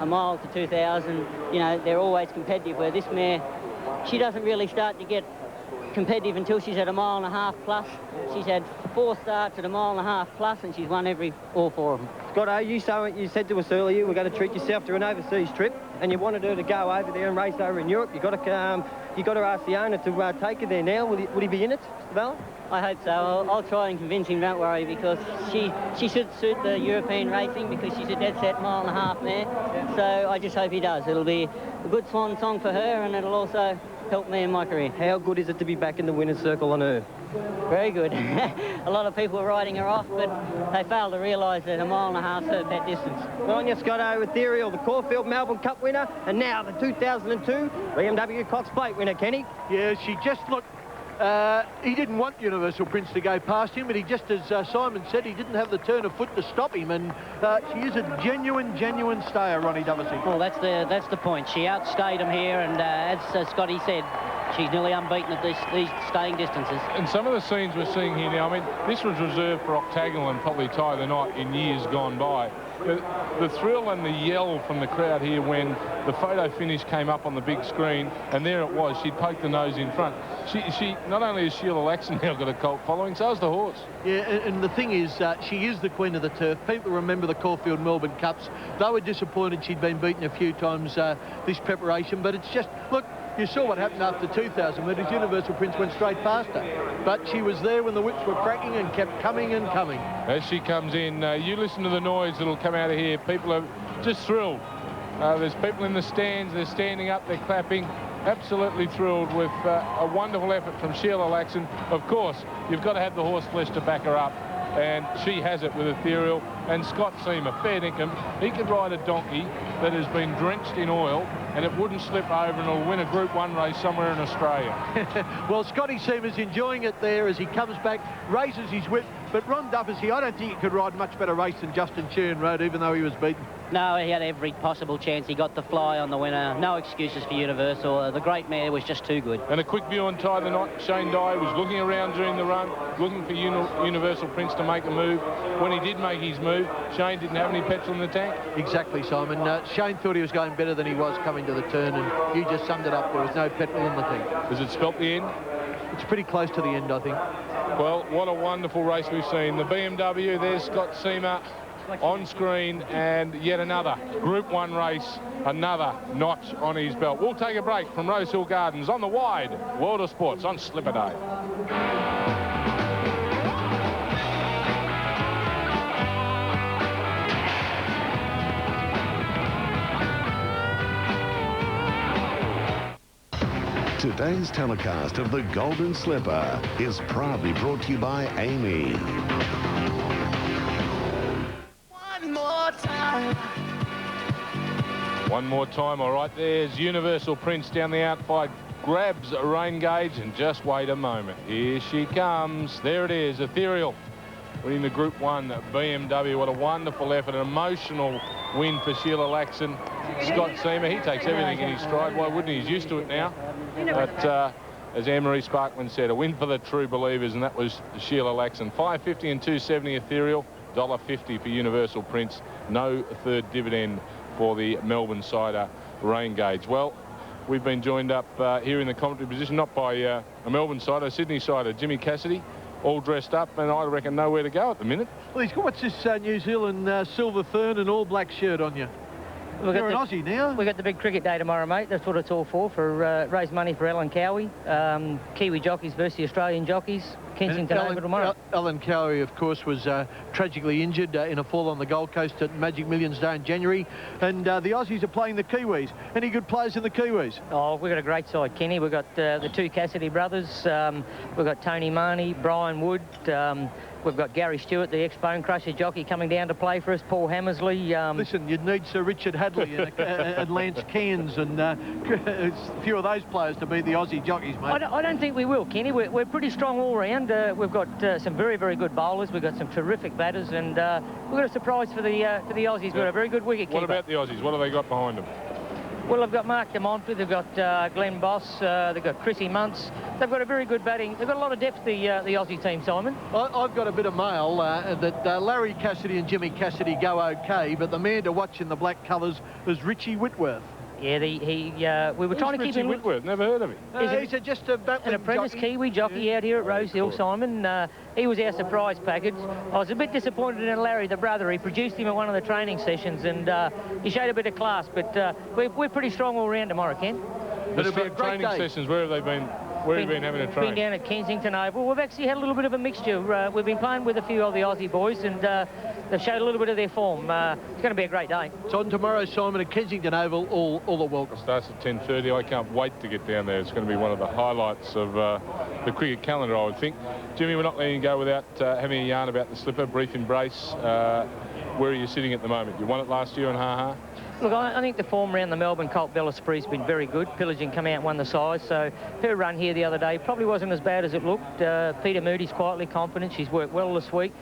a mile to 2,000, you know, they're always competitive, where this mare, she doesn't really start to get competitive until she's at a mile and a half plus. She's had 4 starts at a mile and a half plus, and she's won all 4 of them. Scotto, you said to us earlier we're going to treat yourself to an overseas trip, and you wanted her to go over there and race over in Europe. You got to ask the owner to take her there now. Will he be in it, Mr. Vallon? I hope so. I'll try and convince him, don't worry, because she should suit the European racing, because she's a dead set mile and a half mare. So I just hope he does. It'll be a good swan song for her, and it'll also help me in my career. How good is it to be back in the winner's circle on her? Very good. A lot of people are riding her off, but they fail to realise that a mile and a half's her pet distance. Well, on you, Scotto, Ethereal, the Caulfield Melbourne Cup winner, and now the 2002 BMW Cox Plate winner, Kenny. Yeah, she just looked... he didn't want Universal Prince to go past him, but he just, as Simon said, he didn't have the turn of foot to stop him, and she is a genuine stayer, Ronnie Dovesey. Well, that's the point. She outstayed him here, and as Scotty said, she's nearly unbeaten at these staying distances. And some of the scenes we're seeing here now, I mean, this was reserved for Octagonal and probably Tie the Knot in years gone by. The thrill and the yell from the crowd here when the photo finish came up on the big screen, and there it was. She'd poked the nose in front. She not only has Sheila Laxon now got a cult following, so has the horse. Yeah, and the thing is, she is the queen of the turf. People remember the Caulfield Melbourne Cups. They were disappointed she'd been beaten a few times this preparation, but it's just, look, you saw what happened after 2,000 metres. Universal Prince went straight past her. But she was there when the whips were cracking and kept coming and coming. As she comes in, you listen to the noise that'll come out of here. People are just thrilled. There's people in the stands. They're standing up. They're clapping. Absolutely thrilled with a wonderful effort from Sheila Laxon. Of course, you've got to have the horse flesh to back her up. And she has it with Ethereal. And Scott Seamer, fair dinkum, he could ride a donkey that has been drenched in oil and it wouldn't slip over, and he'll win a Group 1 race somewhere in Australia. Well, Scotty Seamer's enjoying it there as he comes back, raises his whip. But Ron Dovesey, I don't think he could ride a much better race than Justin Sheeran rode, even though he was beaten. No, he had every possible chance. He got the fly on the winner. No excuses for Universal. The great mare was just too good. And a quick view on Tie the Knot. Shane Dye was looking around during the run, looking for Universal Prince to make a move. When he did make his move, Shane didn't have any petrol in the tank. Exactly, Simon. Shane thought he was going better than he was coming to the turn, and you just summed it up. There was no petrol in the tank. Does it spelt the end? It's pretty close to the end, I think. Well, what a wonderful race we've seen. The BMW, there's Scott Seamer on screen, and yet another Group 1 race, another notch on his belt. We'll take a break from Rosehill Gardens on the wide World of Sports on Slipper Day. Today's telecast of the Golden Slipper is proudly brought to you by Amy. One more time. One more time, all right, there's Universal Prince down the outside, grabs a rain gauge, and just wait a moment. Here she comes. There it is, Ethereal, winning the Group 1 BMW. What a wonderful effort, an emotional win for Sheila Laxon. Scott Seamer, he takes everything in his stride. Why wouldn't he? He's used to it now. But as Anne-Marie Sparkman said, a win for the true believers, and that was Sheila Laxon. $5.50 and $2.70 Ethereal, $1.50 for Universal Prince. No third dividend for the Melbourne Cider rain gauge. Well, we've been joined up here in the commentary position, not by a Melbourne Cider, Sydney Cider, Jimmy Cassidy, all dressed up, and I reckon nowhere to go at the minute. Well, he's got, what's this New Zealand silver fern and all black shirt on you? You're an Aussie now. We've got the big cricket day tomorrow, mate. That's what it's all for raise money for Alan Cowie. Kiwi jockeys versus the Australian jockeys. Kensington Oval tomorrow. Alan Cowie, of course, was tragically injured in a fall on the Gold Coast at Magic Millions Day in January. And the Aussies are playing the Kiwis. Any good players in the Kiwis? Oh, we've got a great side, Kenny. We've got the two Cassidy brothers. We've got Tony Marnie, Brian Wood. We've got Gary Stewart, the ex-Bone Crusher jockey, coming down to play for us. Paul Hammersley. Listen, you'd need Sir Richard Hadley and Lance Cairns and a few of those players to beat the Aussie jockeys, mate. I don't think we will, Kenny. We're pretty strong all round. We've got some very, very good bowlers. We've got some terrific batters, and we've got a surprise for the Aussies. We've got a very good wicket keeper. What about the Aussies? What have they got behind them? Well, they've got Mark de Montfort, they've got Glenn Boss, they've got Chrissy Muntz. They've got a very good batting. They've got a lot of depth, the Aussie team, Simon. I've got a bit of mail that Larry Cassidy and Jimmy Cassidy go okay, but the man to watch in the black colours is Richie Whitworth. Yeah, we were trying to keep him. Whitworth, never heard of him. He's just a an apprentice Kiwi jockey out here at Rosehill, Simon. He was our surprise package. I was a bit disappointed in Larry, the brother. He produced him at one of the training sessions, and he showed a bit of class. But we're pretty strong all round tomorrow, Ken. But it'll be a great training day. sessions, where have they been? Where have you been having a train? Been down at Kensington Oval. We've actually had a little bit of a mixture. We've been playing with a few of the Aussie boys, and they've showed a little bit of their form. It's going to be a great day. It's on tomorrow, Simon, at Kensington Oval. All the welcome. It starts at 10:30. I can't wait to get down there. It's going to be one of the highlights of the cricket calendar, I would think. Jimmy, we're not letting you go without having a yarn about the slipper. Brief embrace. Where are you sitting at the moment? You won it last year on Ha-Ha? Look, I think the form around the Melbourne Colt Bella Spree has been very good. Pillaging come out and won the size, so her run here the other day probably wasn't as bad as it looked. Peter Moody's quietly confident. She's worked well this week.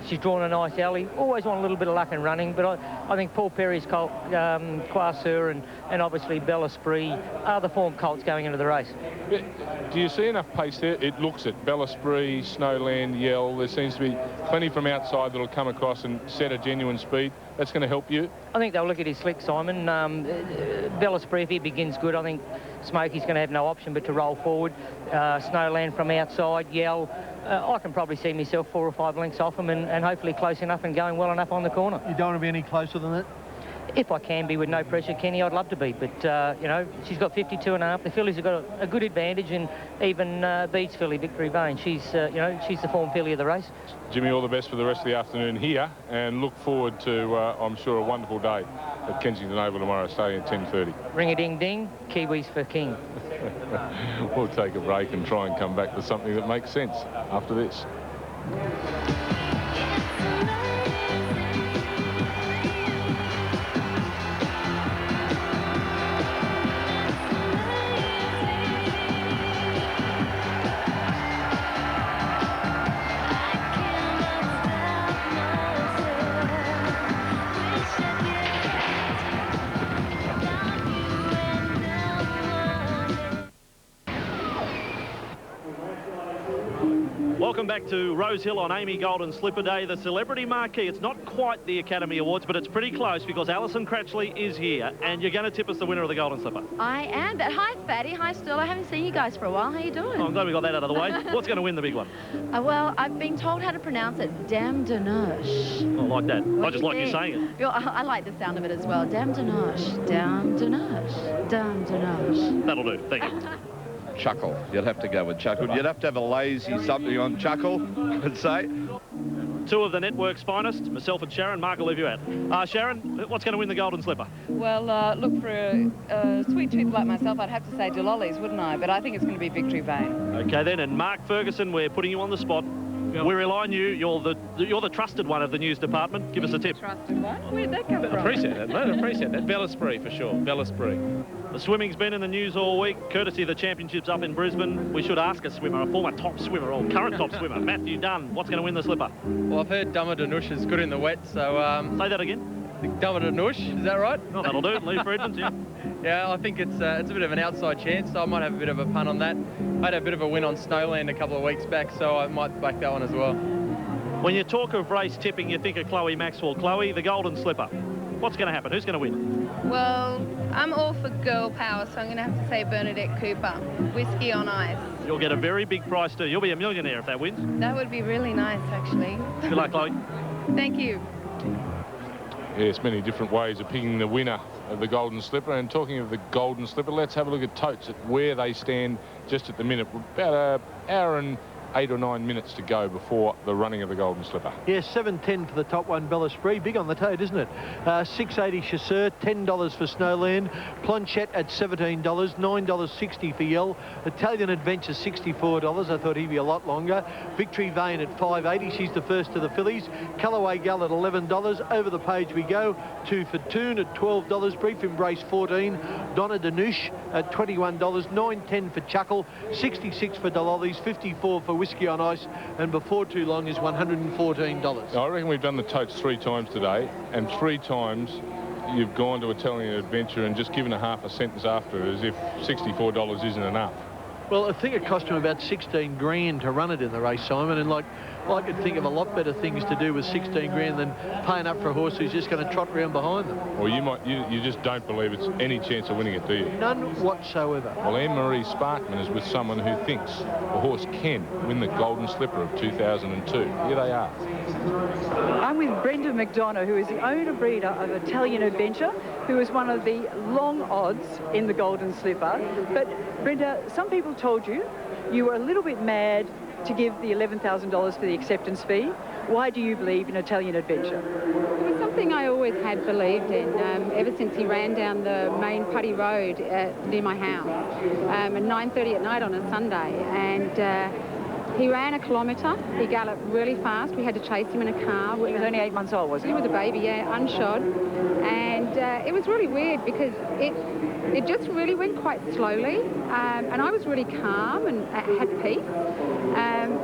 She's drawn a nice alley. Always want a little bit of luck in running, but I think Paul Perry's colt, Quasur and obviously Bella Spree are the form colts going into the race. Do you see enough pace there? It looks it. Bella Spree, Snowland, Yell. There seems to be plenty from outside that'll come across and set a genuine speed. That's going to help you? I think they'll look at his slick, Simon. Bella Spree, if he begins good, I think Smokey's going to have no option but to roll forward. Snowland from outside, Yell. I can probably see myself 4 or 5 lengths off him and hopefully close enough and going well enough on the corner. You don't want to be any closer than that? If I can be with no pressure, Kenny, I'd love to be. But, you know, she's got 52.5. The fillies have got a good advantage and even beats filly Victory Vane. She's, you know, she's the form filly of the race. Jimmy, all the best for the rest of the afternoon here and look forward to, I'm sure, a wonderful day at Kensington Oval tomorrow, starting at 10:30. Ring-a-ding-ding, Kiwis for King. We'll take a break and try and come back to something that makes sense after this. Welcome back to Rosehill on Amy Golden Slipper Day, the celebrity marquee. It's not quite the Academy Awards, but it's pretty close because Alison Cratchley is here, and you're going to tip us the winner of the Golden Slipper. I am, but hi, Fatty. Hi, Stirl. I haven't seen you guys for a while. How you doing? Oh, I'm glad we got that out of the way. What's going to win the big one? Well, I've been told how to pronounce it. Dame de Noche. I like that. I just like you saying it. I like the sound of it as well. Dame de Noche. Dame de Noche. Dame de Noche. That'll do. Thank you. Chuckle. You'd have to go with Chuckle. You'd have to have a lazy something on Chuckle, I'd say. Two of the network's finest, myself and Sharon. Mark will leave you out. Sharon, what's going to win the Golden Slipper? Well, look, for a sweet tooth like myself, I'd have to say Delollies, wouldn't I? But I think it's going to be Victory Vane. Okay, then. And Mark Ferguson, we're putting you on the spot. Yep. We rely on you. You're the trusted one of the news department. Give us a tip. Trusted one? Where'd that come from? Appreciate that, mate. Appreciate that. Bella Spree, for sure. Bella Spree. The swimming's been in the news all week, courtesy of the championships up in Brisbane. We should ask a swimmer, a former top swimmer or current top swimmer, Matthew Dunn, what's going to win the slipper? Well, I've heard Dama Danush is good in the wet, so... Say that again. Dama Danush, is that right? Oh, that'll do. Lee Friedman's, yeah. Yeah, I think it's a bit of an outside chance, so I might have a bit of a punt on that. I had a bit of a win on Snowland a couple of weeks back, so I might back that one as well. When you talk of race tipping, you think of Chloe Maxwell. Chloe, the Golden Slipper. What's going to happen? Who's going to win? Well, I'm all for girl power, so I'm going to have to say Bernadette Cooper. Whiskey on Ice. You'll get a very big price too. You'll be a millionaire if that wins. That would be really nice, actually. Good luck, Chloe. Thank you. Yes, many different ways of picking the winner of the Golden Slipper. And talking of the Golden Slipper, let's have a look at Totes, at where they stand just at the minute. About an hour and 8 or 9 minutes to go before the running of the Golden Slipper. Yes, 7.10 for the top one, Bella Spree. Big on the tote, isn't it? 6.80 Chasseur, $10 for Snowland. Planchette at $17, $9.60 for Yell. Italian Adventure, $64. I thought he'd be a lot longer. Victory Vane at $5.80. She's the first of the fillies. Callaway Gull at $11. Over the page we go. 2 for Toon at $12. Brief Embrace, $14. Donna Danush at $21. $9.10 for Chuckle. $66 for Delollies. $54 for Whiskey on Ice, and before too long is $114. I reckon we've done the totes 3 times today, and 3 times you've gone to Italian Adventure and just given a half a sentence after as if $64 isn't enough. Well, I think it cost him about 16 grand to run it in the race, Simon, and like I could think of a lot better things to do with 16 grand than paying up for a horse who's just going to trot round behind them. Well, you just don't believe it's any chance of winning it, do you? None whatsoever. Well, Anne-Marie Sparkman is with someone who thinks the horse can win the Golden Slipper of 2002. Here they are. I'm with Brenda McDonough, who is the owner breeder of Italian Adventure, who is one of the long odds in the Golden Slipper. But Brenda, some people told you were a little bit mad to give the $11,000 for the acceptance fee. Why do you believe in Italian Adventure? It was something I always had believed in, ever since he ran down the main Putty Road near my house at 9:30 at night on a Sunday. And he ran a kilometre. He galloped really fast. We had to chase him in a car. He was only 8 months old, wasn't he? He was a baby, yeah, unshod. And it was really weird because it just really went quite slowly. And I was really calm and had peace.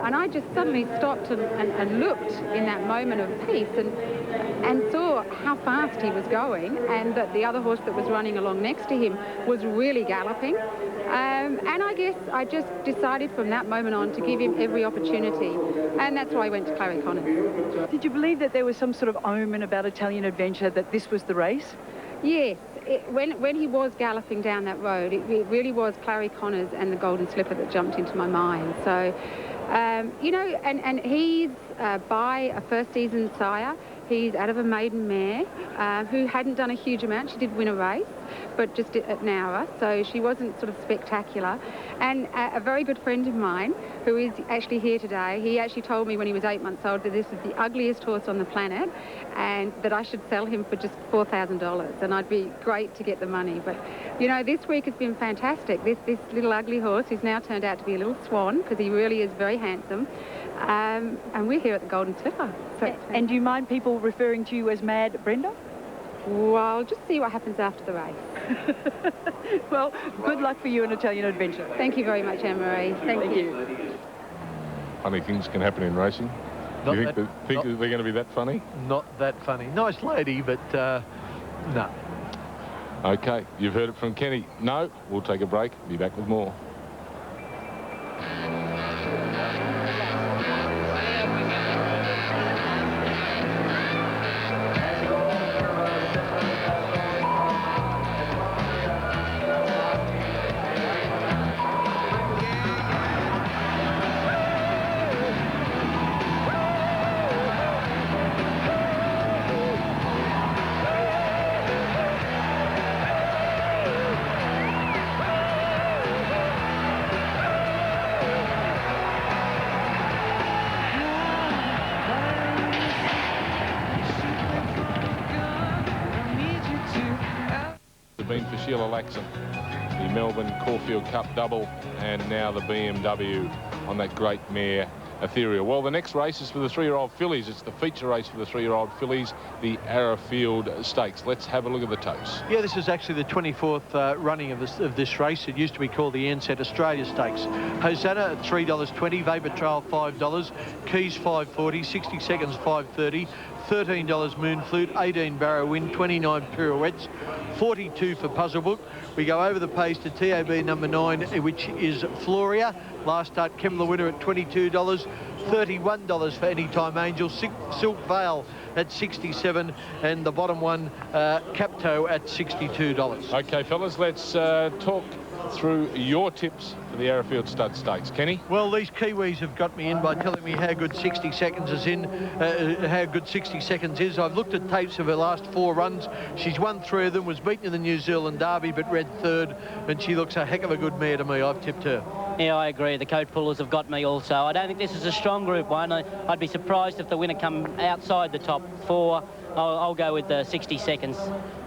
And I just suddenly stopped and looked in that moment of peace and saw how fast he was going, and that the other horse that was running along next to him was really galloping. And I guess I just decided from that moment on to give him every opportunity, and that's why I went to Clary Connors. Did you believe that there was some sort of omen about Italian Adventure, that this was the race? Yes. When he was galloping down that road, it really was Clary Connors and the Golden Slipper that jumped into my mind. So, you know, and he's by a first season sire. He's out of a maiden mare who hadn't done a huge amount. She did win a race, but just at Nowra, so she wasn't sort of spectacular. And a very good friend of mine, who is actually here today, he actually told me when he was 8 months old that this was the ugliest horse on the planet, and that I should sell him for just $4,000, and I'd be great to get the money. But, you know, this week has been fantastic. This little ugly horse, who's now turned out to be a little swan, because he really is very handsome. And we're here at the Golden Slipper. So and do you mind people referring to you as Mad Brenda? Well, just see what happens after the race. Well, good luck for you in Italian Adventure. Thank you very much, Anne-Marie. Thank you. Funny things can happen in racing. Do you think that they're going to be that funny? Not that funny. Nice lady, but no. Okay, you've heard it from Kenny. No, we'll take a break. Be back with more. Been for Sheila Laxon, the Melbourne Caulfield Cup double, and now the BMW on that great mare Ethereal. Well, the next race is for the 3-year-old fillies. It's the feature race for the 3-year-old fillies, the Arrowfield Stakes. Let's have a look at the totes. Yeah, this is actually the 24th running of this race. It used to be called the Ansett Australia Stakes. Hosanna at $3.20, Vapor Trail $5, Keys $5.40, 60 Seconds $5.30, $13 Moon Flute, 18 Barrow Wind, 29 Pirouettes, 42 for Puzzle Book. We go over the pace to TAB number 9, which is Floria. Last start, Kemmler winner at $22, $31 for Anytime Angel, Silk Veil at $67, and the bottom one, Capto at $62. Okay, fellas, let's talk through your tips for the Arrowfield Stud Stakes. Kenny? Well, these Kiwis have got me in by telling me how good 60 seconds is how good 60 seconds is. I've looked at tapes of her last 4 runs. She's won 3 of them, was beaten in the New Zealand Derby, but red 3rd, and she looks a heck of a good mare to me. I've tipped her. Yeah, I agree. The coat pullers have got me also. I don't think this is a strong Group 1. I'd be surprised if the winner come outside the top 4. I'll go with 60 seconds.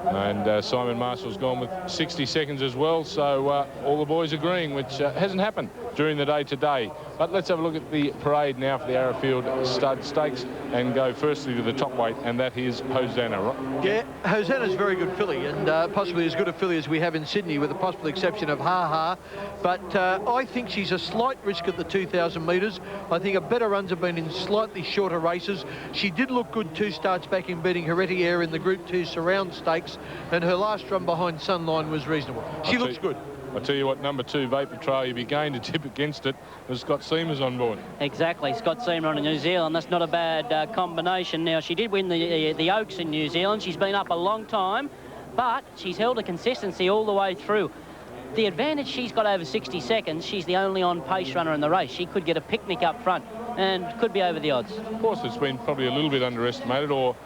And Simon Marshall's gone with 60 seconds as well, so all the boys agreeing, which hasn't happened during the day today. But let's have a look at the parade now for the Arrowfield Stud Stakes and go firstly to the top weight, and that is Hosanna. Right? Yeah, Hosanna's a very good filly, and possibly as good a filly as we have in Sydney, with the possible exception of Ha Ha. But I think she's a slight risk at the 2,000 metres. I think her better runs have been in slightly shorter races. She did look good 2 starts back in beating Heretier in the Group 2 Surround Stakes, and her last run behind Sunline was reasonable. She looks good. I tell you what, number 2, Vapor Trail, you'd be going to tip against it with Scott Seamer's on board. Exactly, Scott Seamer on New Zealand. That's not a bad combination. Now, she did win the Oaks in New Zealand. She's been up a long time, but she's held a consistency all the way through. The advantage she's got over 60 seconds, she's the only on-pace runner in the race. She could get a picnic up front and could be over the odds. Of course, it's been probably a little bit underestimated, or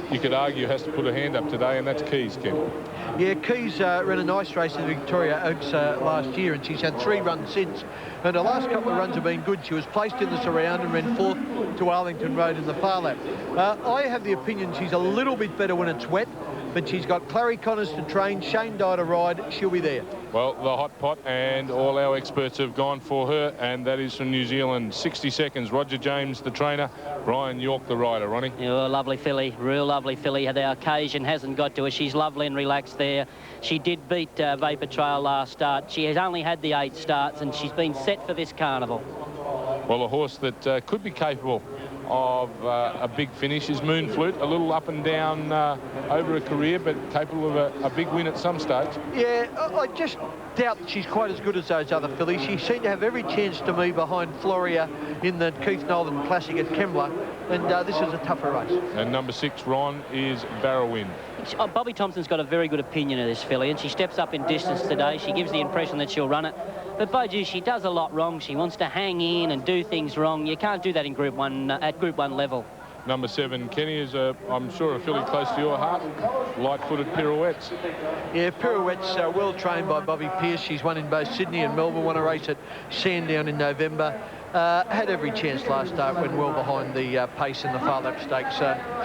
you could argue has to put her hand up today, and that's Keys, Ken. Yeah, Keys ran a nice race in the Victoria Oaks last year, and she's had 3 runs since. And her last couple of runs have been good. She was placed in the Surround and ran 4th to Arlington Road in the Far Lap. I have the opinion she's a little bit better when it's wet, but she's got Clary Connors to train, Shane Dye to ride. She'll be there. Well, the hot pot, and all our experts have gone for her, and that is from New Zealand. 60 seconds. Roger James, the trainer. Brian York, the rider. Ronnie? Yeah, lovely filly. Real lovely filly. The occasion hasn't got to her. She's lovely and relaxed there. She did beat Vapor Trail last start. She has only had the 8 starts, and she's been set for this carnival. Well, a horse that could be capable of a big finish is Moonflute. A little up and down over her career, but capable of a big win at some stage. Yeah, I just doubt that she's quite as good as those other fillies. She seemed to have every chance to me behind Floria in the Keith Nolan Classic at Kembla, and this is a tougher race. And number 6, Ron, is Barrowin. Bobby Thompson's got a very good opinion of this filly, and she steps up in distance today. She gives the impression that she'll run it. But Boju, she does a lot wrong. She wants to hang in and do things wrong. You can't do that in Group 1 at Group 1 level. Number 7, Kenny, is I'm sure a filly close to your heart. Light-footed Pirouettes. Yeah, Pirouettes well trained by Bobby Pearce. She's won in both Sydney and Melbourne. Won a race at Sandown in November. Had every chance last start, went well behind the pace in the Far Lap Stakes.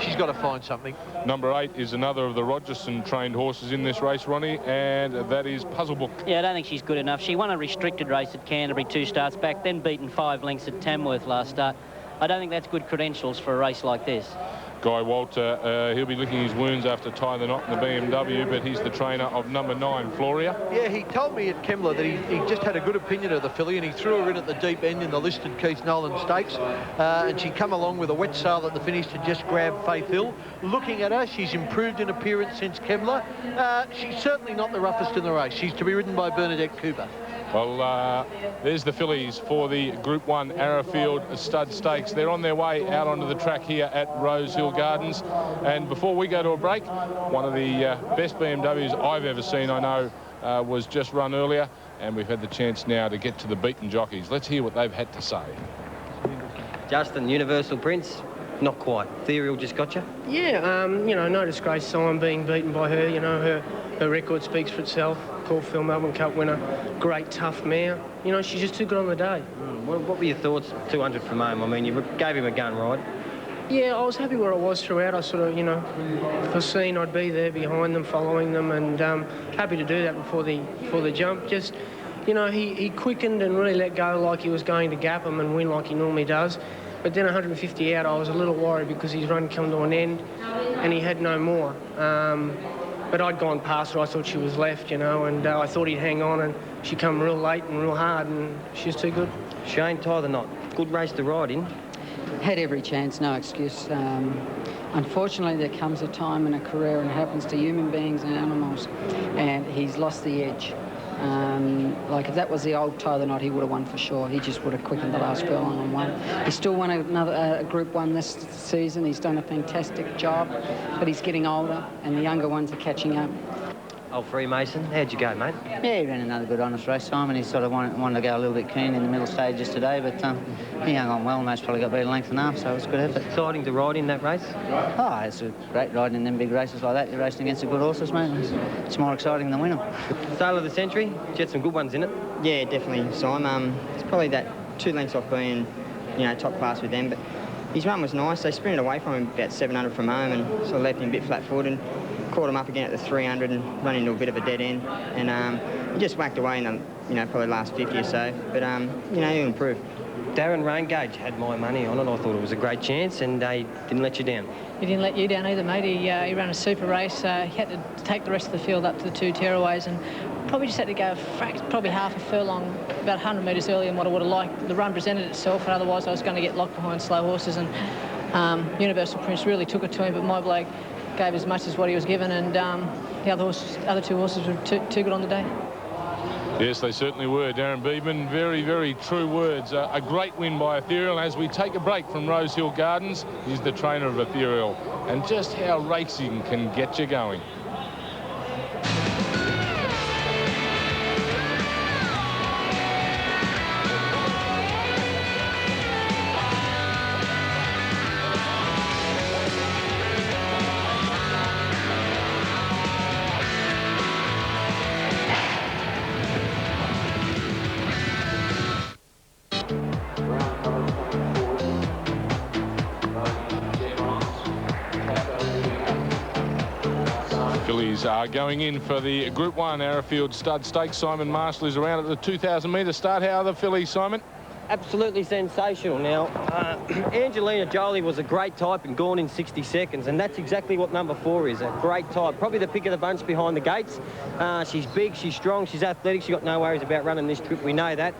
She's got to find something. Number 8 is another of the Rogerson trained horses in this race, Ronnie, and that is Puzzle Book. Yeah, I don't think she's good enough. She won a restricted race at Canterbury 2 starts back, then beaten 5 lengths at Tamworth last start. I don't think that's good credentials for a race like this. Guy Walter, he'll be licking his wounds after tying the knot in the BMW, but he's the trainer of number 9, Floria. Yeah, he told me at Kembla that he just had a good opinion of the filly, and he threw her in at the deep end in the listed Keith Nolan Stakes, and she come along with a wet sail at the finish to just grab Faith Hill. Looking at her, she's improved in appearance since Kembla. She's certainly not the roughest in the race. She's to be ridden by Bernadette Cooper. Well, there's the fillies for the Group 1 Arrowfield Stud Stakes. They're on their way out onto the track here at Rosehill Gardens. And before we go to a break, one of the best BMWs I've ever seen, I know, was just run earlier. And we've had the chance now to get to the beaten jockeys. Let's hear what they've had to say. Justin, Universal Prince, not quite. Ethereal just got you? Yeah, you know, no disgrace sign being beaten by her. You know, her record speaks for itself. Caulfield Melbourne Cup winner, great tough mare. You know, she's just too good on the day. What were your thoughts, 200 from home? I mean, you gave him a gun, right? Yeah, I was happy where I was throughout. I sort of, you know, foreseen I'd be there behind them, following them, and happy to do that before the jump. Just, you know, he quickened and really let go like he was going to gap him and win like he normally does. But then 150 out, I was a little worried because his run came to an end and he had no more. But I'd gone past her. I thought she was left, you know, and I thought he'd hang on, and she come real late and real hard, and she's too good. Shane, tie the knot. Good race to ride in. Had every chance, no excuse. Unfortunately, there comes a time in a career, and it happens to human beings and animals, and he's lost the edge. Like if that was the old tie the knot, he would have won for sure. He just would have quickened the last girl on and won. He still won another Group 1 this season. He's done a fantastic job, but he's getting older, and the younger ones are catching up. Old Freemason, how'd you go, mate? Yeah, he ran another good honest race, Simon. He sort of wanted to go a little bit keen in the middle stages today, but he hung on well. Most probably got better length and a half, so it was a good effort. Exciting to ride in that race? Oh, it's a great ride in them big races like that. You're racing against the good horses, mate. It's more exciting than winning. Sale of the century, you had some good ones in it. Yeah, definitely, Simon. It's probably that 2 lengths off being, you know, top class with them, but his run was nice. They sprinted away from him about 700 from home and sort of left him a bit flat-footed. caught him up again at the 300 and run into a bit of a dead end. And he just whacked away in the, probably last 50 or so. But, he'll improve. Darren Raingage had my money on it. I thought it was a great chance, and they didn't let you down. He didn't let you down either, mate. He ran a super race. He had to take the rest of the field up to the 2 tearaways, and probably just had to go probably half a furlong, about 100 metres earlier than what I would have liked. The run presented itself, and otherwise I was going to get locked behind slow horses, and Universal Prince really took it to him, but my bloke gave as much as what he was given, and the other 2 horses were too good on the day. Yes, they certainly were. Darren Beedman, very, very true words. A great win by Ethereal. As we take a break from Rosehill Gardens, he's the trainer of Ethereal, and just how racing can get you going. Are going in for the Group 1 Arrowfield Stud Stakes. Simon Marshall is around at the 2,000 metre start. How are the fillies, Simon? Absolutely sensational. Now, Angelina Jolie was a great type and gone in 60 seconds, and that's exactly what number 4 is, a great type. Probably the pick of the bunch behind the gates. She's big, she's strong, she's athletic, she's got no worries about running this trip, we know that.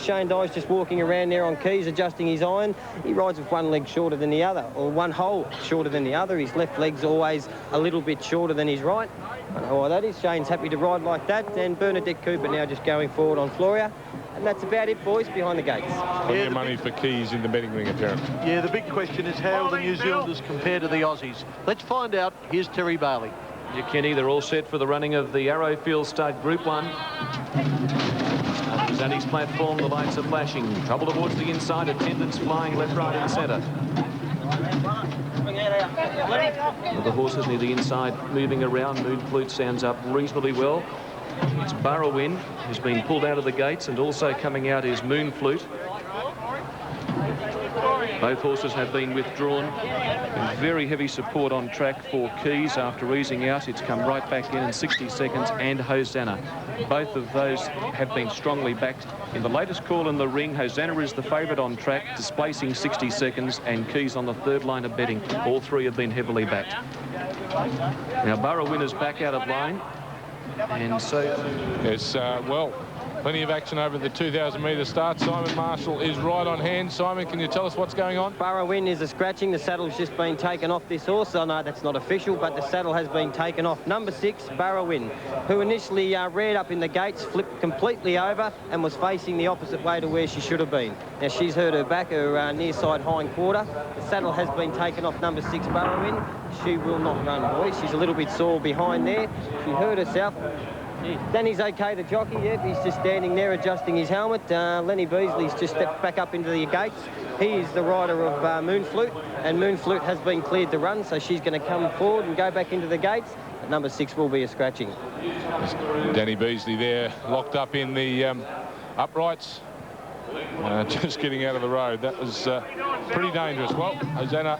Shane Dye's just walking around there on keys, adjusting his iron. He rides with one leg shorter than the other, or one hole shorter than the other. His left leg's always a little bit shorter than his right. I don't know why that is. Shane's happy to ride like that, and Bernadette Cooper now just going forward on Floria. And that's about it, boys, behind the gates. Plenty of money for Keys in the betting ring, apparently. Yeah, the big question is how the New Zealanders compare to the Aussies. Let's find out. Here's Terry Bailey. Yeah, Kenny, they're all set for the running of the Arrowfield Stud Group 1. Zanny's platform, the lights are flashing. Trouble towards the inside, attendants flying left, right and centre. The horses near the inside moving around. Moon Flute sounds up reasonably well. It's Burrowin who's been pulled out of the gates, and also coming out is Moon Flute. Both horses have been withdrawn. And very heavy support on track for Keys after easing out. It's come right back in 60 seconds, and Hosanna. Both of those have been strongly backed. In the latest call in the ring, Hosanna is the favourite on track, displacing 60 seconds, and Keys on the 3rd line of betting. All 3 have been heavily backed. Now Burrowin is back out of line. And so... Yes, well, plenty of action over the 2,000 metre start. Simon Marshall is right on hand. Simon, can you tell us what's going on? Burrowin is a scratching. The saddle's just been taken off this horse. Oh, no, that's not official, but the saddle has been taken off. Number 6, Burrowin, who initially reared up in the gates, flipped completely over and was facing the opposite way to where she should have been. Now, she's hurt her back, her near side hind quarter. The saddle has been taken off number 6, Burrowin. She will not run, boys. She's a little bit sore behind there. She hurt herself. Danny's okay, the jockey, yep, he's just standing there adjusting his helmet. Lenny Beasley's just stepped back up into the gates. He is the rider of Moon Flute, and Moon Flute has been cleared to run, so she's going to come forward and go back into the gates. But number 6 will be a scratching. Danny Beasley there, locked up in the uprights. Just getting out of the road. That was pretty dangerous. Well, Hosanna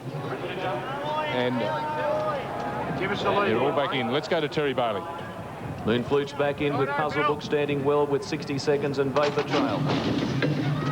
and they're all back in. Let's go to Terry Bailey. Moon Flute's back in with Puzzle Book standing well with 60 seconds and Vapor Trail.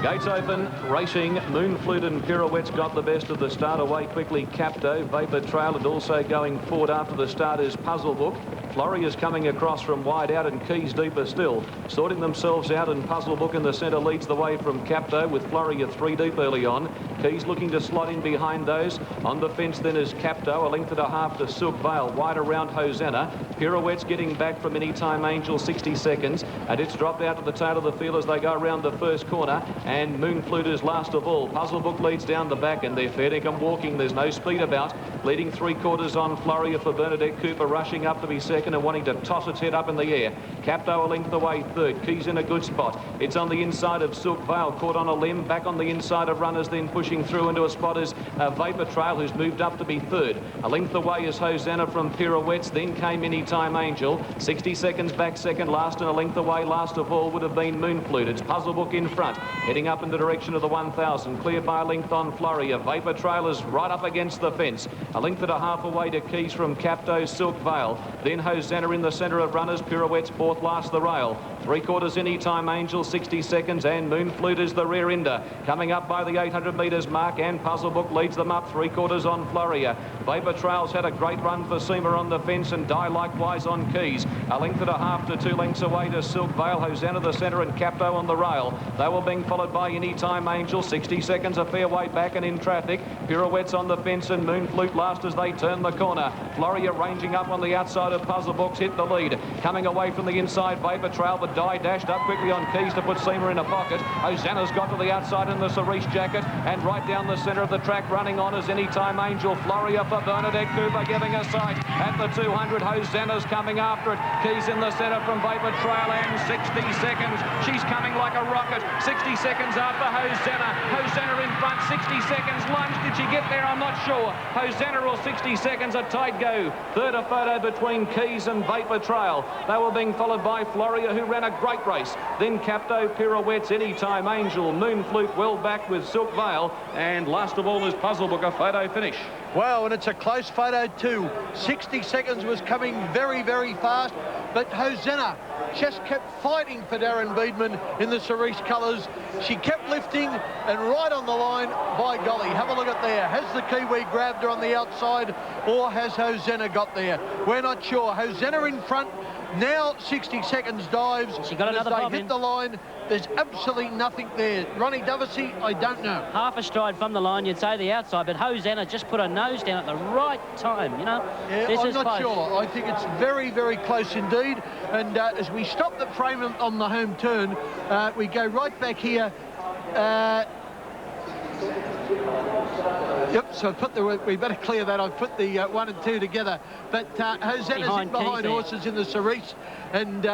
Gates open, racing. Moon Flute and Pirouette's got the best of the start. Away quickly Capto. Vapor Trail, and also going forward after the start is Puzzle Book. Florria's coming across from wide out, and Keys deeper still. Sorting themselves out, and Puzzle Book in the centre leads the way from Capto, with Floria 3 deep early on. Keys looking to slot in behind those. On the fence then is Capto, a length and a half to Silk Vale, wide around Hosanna. Pirouette's getting back from Anytime Angel, 60 seconds, and it's dropped out to the tail of the field as they go around the first corner, and Moon Flute is last of all. Puzzle Book leads down the back, and they're fair dinkum walking. There's no speed about. Leading 3/4 on Floria for Bernadette Cooper, rushing up to be second and wanting to toss its head up in the air. Capto a length away third. Keys in a good spot. It's on the inside of Silk Vale, caught on a limb. Back on the inside of Runners, then pushing through into a spot is Vapor Trail, who's moved up to be third. A length away is Hosanna from Pirouettes, then came Anytime Angel. 60 seconds back second last, and a length away last of all would have been Moon Flute. It's Puzzle Book in front, heading up in the direction of the 1,000. Clear by a length on Floria. Vapor Trail is right up against the fence. A length and a half away to Keys from Capto, Silk Vale. Then Hosanna in the centre of runners. Pirouette's fourth last the rail. 3/4 Anytime Angel, 60 seconds, and Moon Flute is the rear ender. Coming up by the 800 metres mark, and Puzzle Book leads them up 3/4 on Floria. Vapor Trail's had a great run for Seema on the fence, and Die likewise on Keys. A length and a half to 2 lengths away to Silk Vale, Hosanna the centre, and Capto on the rail. They were being followed by Anytime Angel, 60 seconds, a fair way back and in traffic. Pirouette's on the fence, and Moon Flute last as they turn the corner. Floria ranging up on the outside of Puzzle Books, hit the lead. Coming away from the inside, Vapor Trail, but Die dashed up quickly on Keys to put Seema in a pocket. Hosanna's got to the outside in the cerise jacket, and right down the centre of the track running on is Anytime Angel. Floria for Bernadette Cooper giving a sight at the 200. Hosanna's coming after it. Keys in the centre from Vapor Trail, and 60 seconds. She's coming like a rocket. 60 seconds after Hosanna. Hosanna in front, 60 seconds. Lunge, did she get there? I'm not sure. Hosanna or 60 seconds, a tight go. Third a photo between Keys and Vapor Trail. They were being followed by Floria, who ran a great race. Then Capto, Pirouette's Anytime Angel, Moon Flute well back with Silk Vale, and last of all is Puzzle Book, a photo finish. Wow, and it's a close photo too. 60 seconds was coming very, very fast, but Hosanna just kept fighting for Darren Beedman in the cerise colours. She kept lifting, and right on the line, by golly, have a look at there. Has the Kiwi grabbed her on the outside, or has Hosanna got there? We're not sure. Hosanna in front. Now 60 seconds dives. She got another bomb. They hit the line. There's absolutely nothing there. Ronnie Dovesey, I don't know. Half a stride from the line, you'd say the outside, but Hosanna just put her nose down at the right time, you know. Yeah, this I'm is not close. sure. I think it's very, very close indeed. And as we stop the frame on the home turn, we go right back here. Yep, so we better clear that. I've put the 1 and 2 together. But Hosanna's in behind horses in the cerise, and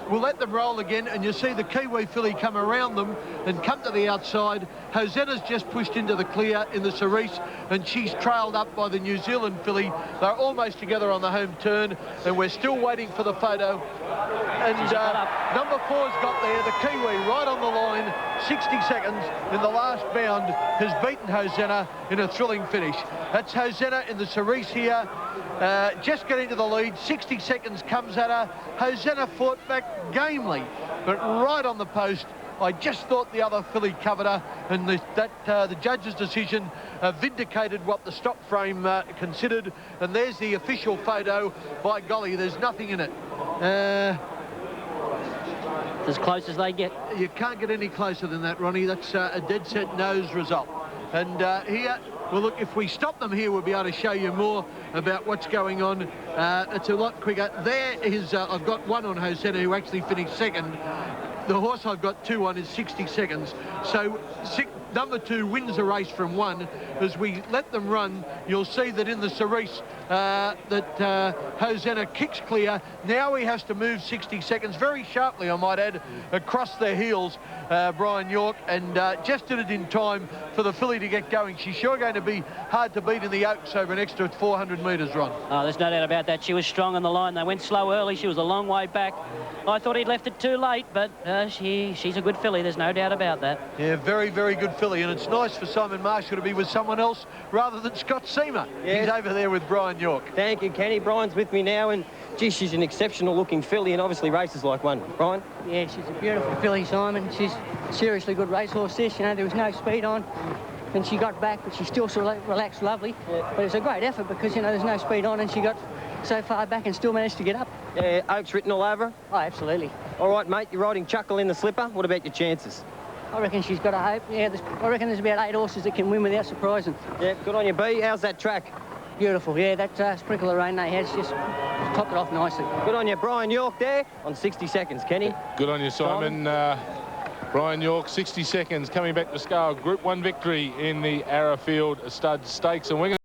we'll let them roll again, and you see the Kiwi filly come around them and come to the outside. Hosanna's just pushed into the clear in the cerise, and she's trailed up by the New Zealand filly. They're almost together on the home turn, and we're still waiting for the photo. And number 4's got there, the Kiwi right on the line, 60 seconds in the last bound, has beaten Hosanna in a thrilling finish. That's Hosanna in the cerise here, just getting to the lead. 60 seconds comes at her. Hosanna fought back gamely, but right on the post. I just thought the other filly covered her, and the judge's decision vindicated what the stop frame considered. And there's the official photo. By golly, there's nothing in it. As close as they get. You can't get any closer than that, Ronnie. That's a dead set nose result. And here, well, look, if we stop them here, we'll be able to show you more about what's going on. It's a lot quicker. There is, I've got one on Hosanna who actually finished second. The horse I've got 2 on is 60 seconds. So number 2 wins the race from 1. As we let them run, you'll see that in the cerise that Hosanna kicks clear. Now he has to move 60 seconds very sharply, I might add, across their heels, Brian York, and just did it in time for the filly to get going. She's sure going to be hard to beat in the Oaks over an extra 400 metres, Ron. Oh, there's no doubt about that. She was strong on the line. They went slow early. She was a long way back. I thought he'd left it too late, but she's a good filly. There's no doubt about that. Yeah, very, very good filly, and it's nice for Simon Marshall to be with someone else rather than Scott Seema. Yes. He's over there with Brian York. Thank you, Kenny. Brian's with me now, and gee, she's an exceptional-looking filly, and obviously races like one. Brian? Yeah, she's a beautiful filly, Simon. She's a seriously good racehorse, this. You know, there was no speed on, and she got back, but she still relaxed lovely. Yeah. But it was a great effort because, you know, there's no speed on, and she got so far back and still managed to get up. Yeah, Oaks written all over? Oh, absolutely. All right, mate, you're riding Chuckle in the slipper. What about your chances? I reckon she's got a hope. Yeah, I reckon there's about 8 horses that can win without surprising. Yeah, good on you, B. How's that track? Beautiful, yeah, that sprinkle of rain they had just topped it off nicely. Good on you, Brian York there on 60 seconds, Kenny. Good on you, Simon. Brian York, 60 seconds, coming back to scale. Group 1 victory in the Arrowfield Stud Stakes. And we're